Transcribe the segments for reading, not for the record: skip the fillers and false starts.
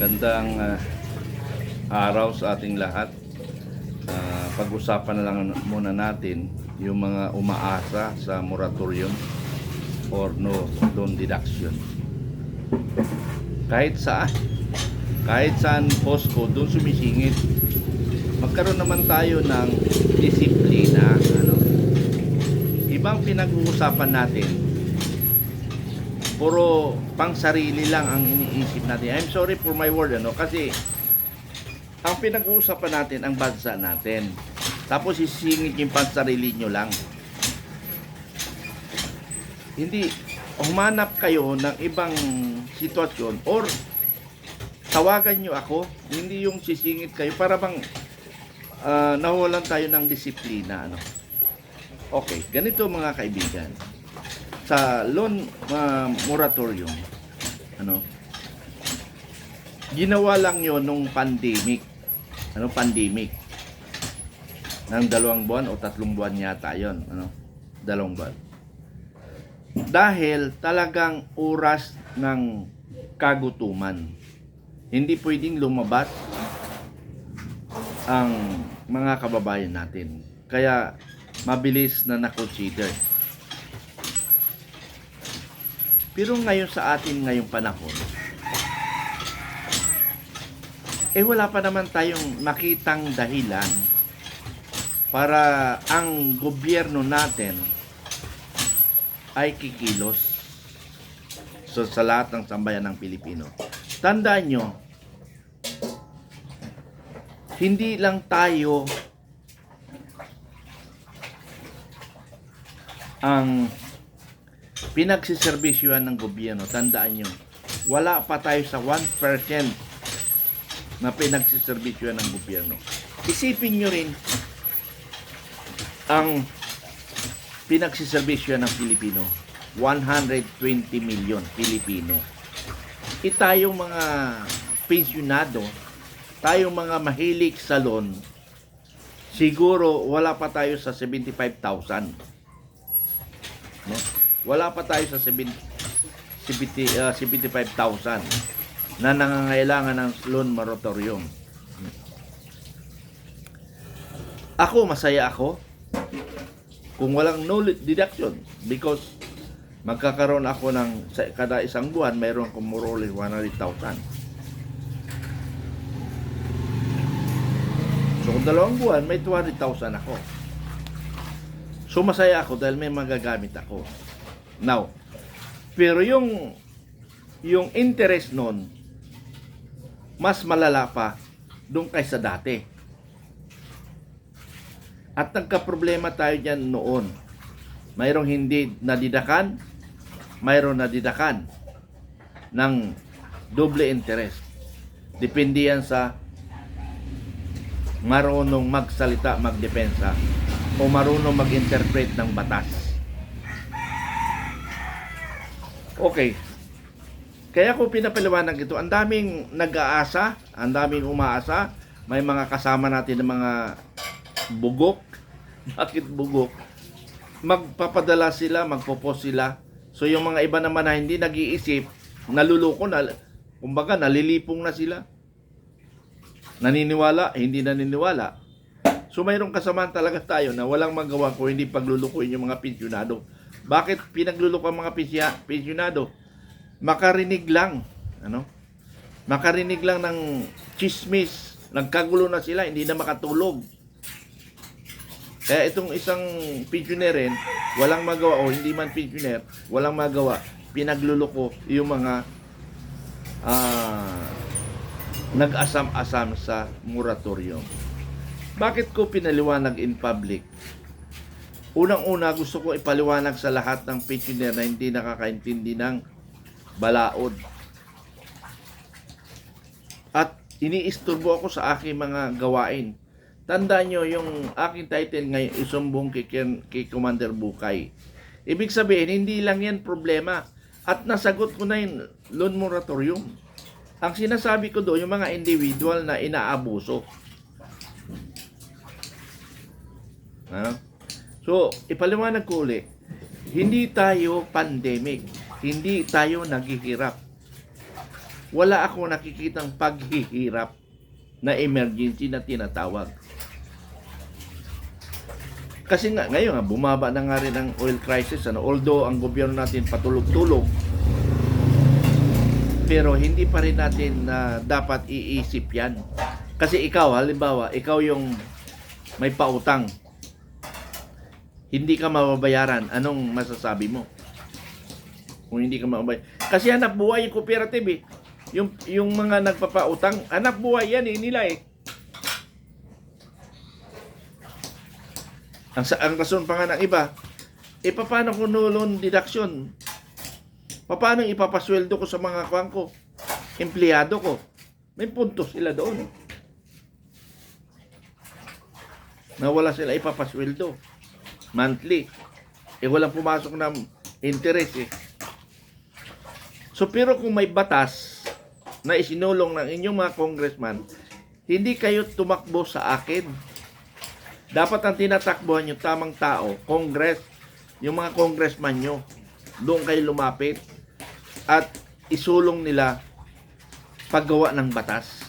Magandang araw sa ating lahat. Pag-usapan na lang muna natin yung mga umaasa sa moratorium or no loan deduction. Kahit saan POSCO, doon sumisingit. Magkaroon naman tayo ng disiplina. Ibang pinag-uusapan natin, puro pang sarili lang ang iniisip natin. I'm sorry for my word, kasi ang pinag-uusapan natin ang bansa natin. Tapos isingit yung pang sarili nyo lang. Hindi, humanap kayo ng ibang sitwasyon or tawagan nyo ako, hindi yung sisingit kayo para bang nawalan tayo ng disiplina. Okay, ganito mga kaibigan. Sa loan moratorium, ginawa lang yon nung pandemic. Pandemic ng 2 buwan o 3 buwan yata yon, 2 buwan. Dahil talagang oras ng kagutuman, hindi pwedeng lumabas ang mga kababayan natin, kaya mabilis na na-consider. Pero ngayon sa atin ngayong panahon, wala pa naman tayong nakitang dahilan para ang gobyerno natin ay kikilos sa lahat ng sambayan ng Pilipino. Tandaan nyo, hindi lang tayo ang pinagsiservisyohan ng gobyerno. Tandaan nyo, wala pa tayo sa 1% na pinagsiservisyohan ng gobyerno. Isipin nyo rin ang pinagsiservisyohan ng Pilipino, 120 million Pilipino. Tayong mga pensyonado, tayong mga mahilig sa loan, siguro wala pa tayo sa 75,000. Wala pa tayo sa 75,000 na nangangailangan ng loan moratorium. Masaya ako kung walang no deduction, because magkakaroon ako ng kada isang buwan mayroon akong more or less 100,000. So kung 2 buwan may 200,000 ako. So masaya ako dahil may magagamit ako. Now, pero yung interest nun mas malala pa doon kaysa dati. At nagka-problema tayo dyan noon. Mayroong hindi nadidakan, mayroong nadidakan ng doble interest. Depende yan sa marunong magsalita, magdepensa, o marunong mag-interpret ng batas. Okay. Kaya ko pinapaliwanag ito. Ang daming nag-aasa, ang daming umaasa. May mga kasama natin ng mga bugok. Bakit bugok? Magpapadala sila, magpo-post sila. So yung mga iba naman na hindi nag-iisip, naluloko na, kumbaga nalilipong na sila. Naniniwala, hindi naniniwala. So mayroong kasamaan talaga tayo na walang magawa kung hindi paglulukuin yung mga pensyonado. Bakit pinagluloko ang mga pensyonado? Makarinig lang, makarinig lang ng chismis, nagkagulo na sila, hindi na makatulog. Kaya itong isang pensioner rin, walang magawa, o hindi man pensioner, walang magawa, pinagluloko yung mga nag-asam-asam sa moratorium. Bakit ko pinaliwanag in public? Unang-una, gusto ko ipaliwanag sa lahat ng pensioner na hindi nakakaintindi ng balaod. At iniisturbo ako sa aking mga gawain. Tandaan nyo, yung aking title ngayon, isumbong kay Commander Bukay. Ibig sabihin, hindi lang yan problema. At nasagot ko na yung loan moratorium. Ang sinasabi ko doon, yung mga individual na inaabuso. So, ipaliwanag ko ulit, hindi tayo pandemic, hindi tayo naghihirap. wala akong nakikitang paghihirap na emergency na tinatawag. Kasi nga, ngayon nga, bumaba na nga rin ang oil crisis. Although ang gobyerno natin patulog-tulog, pero hindi pa rin natin dapat iisip yan. Kasi ikaw, halimbawa, ikaw yung may pautang. Hindi ka mababayaran. Anong masasabi mo? Kung hindi ka mababayaran. Kasi hanap buhay yung cooperative eh. Yung mga nagpapautang, hanap buhay yan nila eh. Ang rason pa nga ng iba, paano ko loan deduction? Paano ipapasweldo ko sa mga ko, empleyado ko? May punto sila doon. Na wala sila ipapasweldo. Monthly. Walang pumasok na interest eh. So, pero kung may batas na isinulong ng inyong mga congressman, hindi kayo tumakbo sa akin. Dapat ang tinatakbuhan yung tamang tao, Congress, yung mga congressman nyo, doon kayo lumapit at isulong nila paggawa ng batas.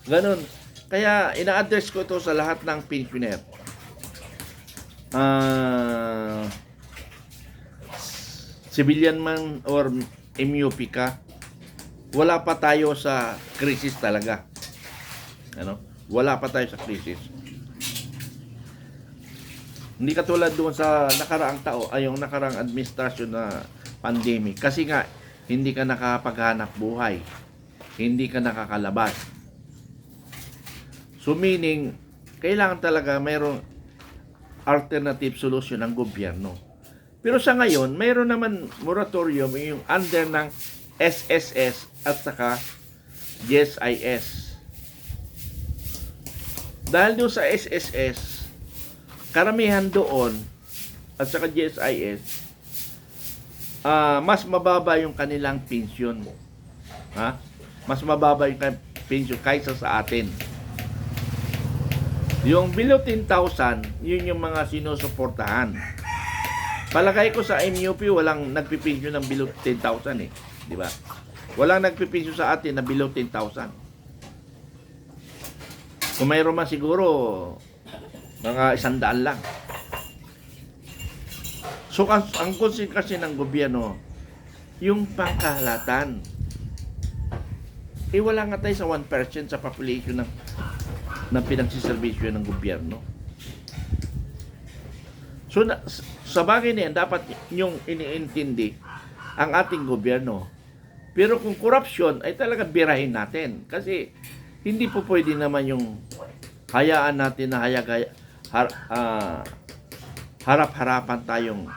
Ganon. Kaya ina-address ko ito sa lahat ng pensioner. Civilian man or MUP ka, wala pa tayo sa krisis talaga. Wala pa tayo sa krisis. Hindi katulad doon sa nakaraang yung nakaraang administrasyon na pandemic. Kasi nga, hindi ka nakapaghanap buhay. Hindi ka nakakalabas. So meaning, kailangan talaga mayroong alternative solution ng gobyerno. Pero sa ngayon, mayroon naman moratorium yung under ng SSS at saka GSIS. Dahil doon sa SSS, karamihan doon at saka GSIS, mas mababa yung kanilang pensyon. Mas mababa yung pensyon kaysa sa atin. Yung below 10,000, yun yung mga sinusuportahan. Palagay ko sa MUP, walang nagpipensyon ng below 10,000 eh. Di ba? Walang nagpipensyon sa atin na below 10,000. Kung mayroon man siguro, mga 100 lang. So, ang concern kasi ng gobyerno, yung pangkahalatan. Wala nga tayo sa 1% sa population ng pinagsiservisyo ng gobyerno. So, sa bagay na yan, dapat yung iniintindi ang ating gobyerno. Pero kung corruption, ay talaga birahin natin. Kasi, hindi po pwede naman yung hayaan natin na harap-harapan tayong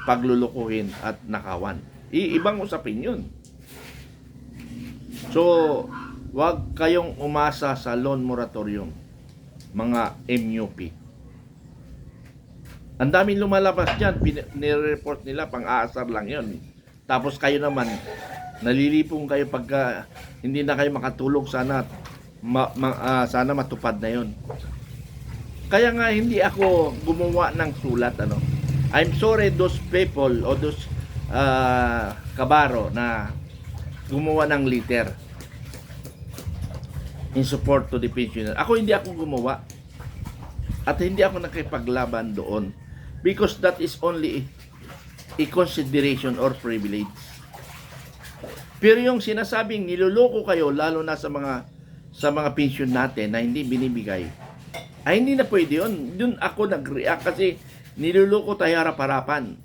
paglulukuhin at nakawan. Ibang usapin yun. So, wag kayong umasa sa loan moratorium, mga MUP. Ang daming lumalabas dyan, nire-report nila, pang-aasar lang yun. Tapos kayo naman, nalilipong kayo pagka hindi na kayo makatulog, sana matupad na yun. Kaya nga hindi ako gumawa ng sulat. I'm sorry those people o those kabaro na gumawa ng letter in support to the pensioner. Hindi ako gumawa. At hindi ako nakipaglaban doon. Because that is only a consideration or privilege. Pero yung sinasabing niloloko kayo, lalo na sa mga pension natin na hindi binibigay, ay hindi na pwede yun. Doon ako nag-react kasi niloloko tayo harap-harapan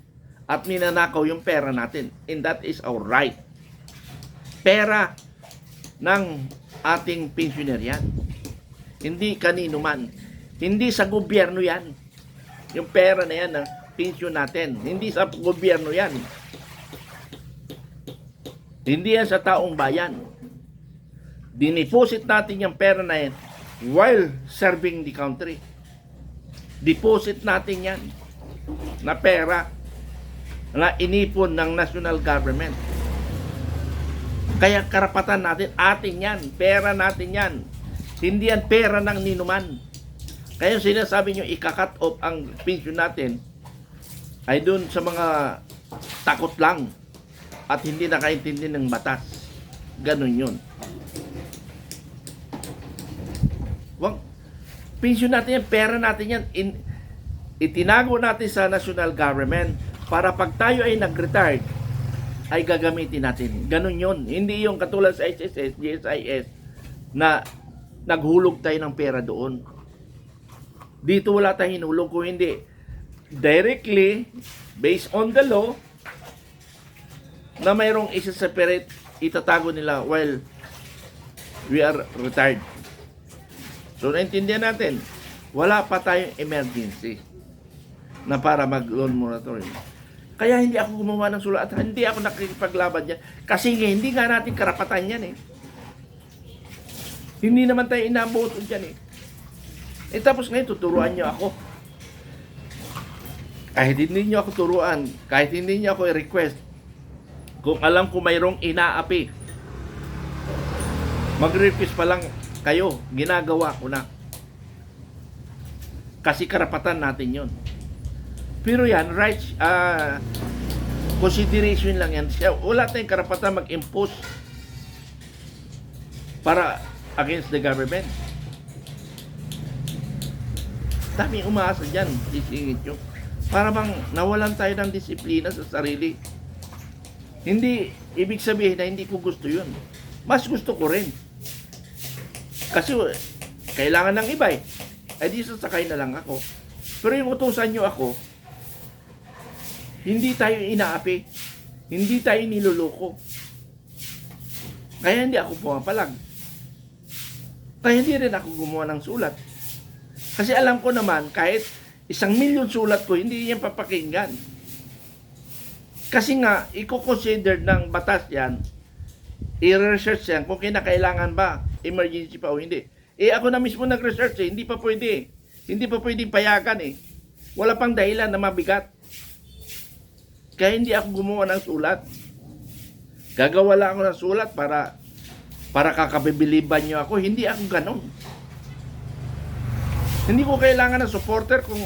at ninanakaw yung pera natin. And that is our right. Pera ng ating pensioner yan. Hindi kanino man. Hindi sa gobyerno yan. Yung pera na yan ng pension natin. Hindi sa gobyerno yan. Hindi yan sa taong bayan. Diniposit natin yung pera na yan while serving the country. Deposit natin yan na pera na inipon ng national government. Kaya karapatan natin, atin yan, pera natin yan. Hindi yan pera ng ninuman. Kaya sinasabi nyo ika-cut off ang pension natin ay doon sa mga takot lang at hindi nakaintindi ng batas. Ganun yun. Wag, pensyon natin yan, pera natin yan, itinago natin sa national government para pag tayo ay nag-retired, ay gagamitin natin. Ganun yun. Hindi yung katulad sa SSS, GSIS, na naghulog tayo ng pera doon. Dito wala tayong hinulog, kung hindi directly, based on the law, na mayroong isa-separate, itatago nila while we are retired. So, naintindihan natin, wala pa tayong emergency na para mag-loan moratorium. Kaya hindi ako gumawa ng sulat at hindi ako nakikipaglaban dyan. Kasi hindi nga natin karapatan yan eh. Hindi naman tayo inabuto dyan eh. Tapos ngayon, tuturuan nyo ako. Kahit hindi nyo ako turuan, kahit hindi nyo ako i-request, kung alam ko mayroong inaapi, mag-request pa lang kayo, ginagawa ko na. Kasi karapatan natin yon. Pero yan, rights, consideration lang yan. Wala tayong karapatan mag-impose para against the government. Daming umaasa dyan, isingit nyo. Para bang nawalan tayo ng disiplina sa sarili. Hindi, ibig sabihin na hindi ko gusto yun. Mas gusto ko rin. Kasi kailangan ng iba eh. Ay di sasakay na lang ako. Pero yung utusan nyo ako, hindi tayo inaapi. Hindi tayo niloloko. Kaya hindi ako pumapalag. Kaya hindi rin ako gumawa ng sulat. Kasi alam ko naman, kahit 1,000,000 sulat ko, hindi yan papakinggan. Kasi nga, i-consider ng batas yan, i-research yan kung kinakailangan ba, emergency pa o hindi. Ako na mismo nag-research eh, hindi pa pwede. Hindi pa pwedeng payagan eh. Wala pang dahilan na mabigat. Kaya hindi ako gumawa ng sulat. Gagawa lang ako ng sulat para kakabibiliban nyo ako. Hindi ako ganon. Hindi ko kailangan ng supporter kung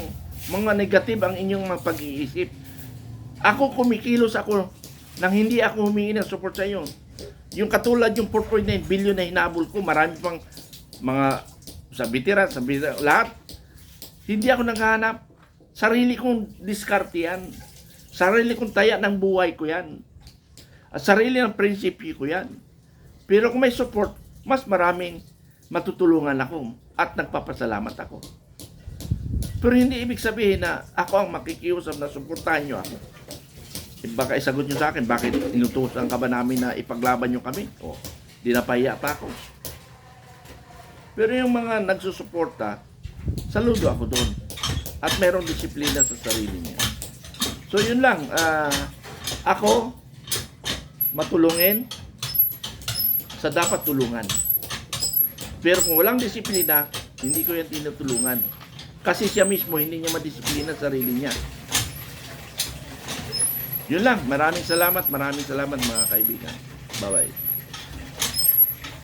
mga negative ang inyong mga pag-iisip. Ako kumikilos ako nang hindi ako humingi ng support sa inyo. Yung katulad yung 4.9 billion na hinabol ko, marami pang mga sa veteran, lahat. Hindi ako naghahanap. Sarili kong diskarte yan. Sarili kong taya ng buhay ko yan. At sarili ng prinsipyo ko yan. Pero kung may support, mas maraming matutulungan ako at nagpapasalamat ako. Pero hindi ibig sabihin na ako ang makikiusap na suportahan nyo ako. Baka isagot nyo sa akin, bakit inutusan ka ba namin na ipaglaban nyo kami? O, di napahiya pa ako. Pero yung mga nagsusuporta, saludo ako doon. At merong disiplina sa sarili niya. So yun lang, ako matulungin sa dapat tulungan. Pero kung walang disiplina, hindi ko yan tinutulungan. Kasi siya mismo hindi niya madisiplina sa sarili niya. Yun lang, maraming salamat mga kaibigan. Bye-bye.